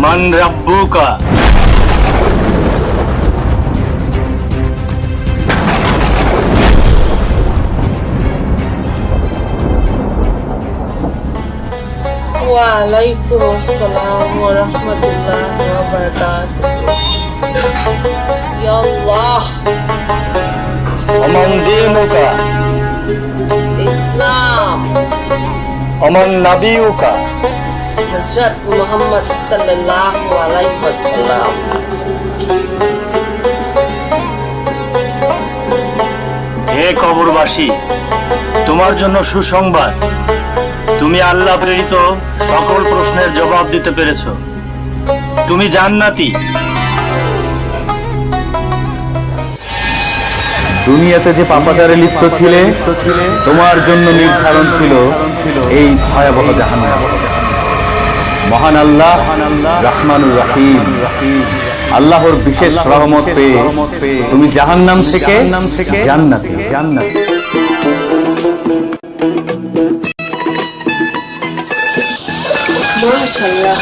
মান রাব্বুকা। ওয়ালাইকুম আসসালাম ওয়া রাহমাতুল্লাহি ওয়া বারাকাতুহু। ইয়া আল্লাহ। ওমান দীনুকা। ইসলাম। ওমান নাবিয়ুকা। হযরত মুহাম্মদ সাল্লাল্লাহু আলাইহি ওয়াসাল্লাম। হে কবরবাসী, তোমার জন্য সুসংবাদ, তুমি আল্লাহ প্রেরিত সকল প্রশ্নের জবাব দিতে পেরেছ। তুমি জান্নাতি। দুনিয়াতে যে পাপাচারে লিপ্ত ছিলে, তোমার জন্য নির্ধারণ ছিল এই ভয়াবহ জাহান্নাম। মহান আল্লাহ রহমানুর রহিম, আল্লাহর বিশেষ রহমত পেয়ে তুমি জাহান্নাম থেকে জান্নাতি। মাশাআল্লাহ।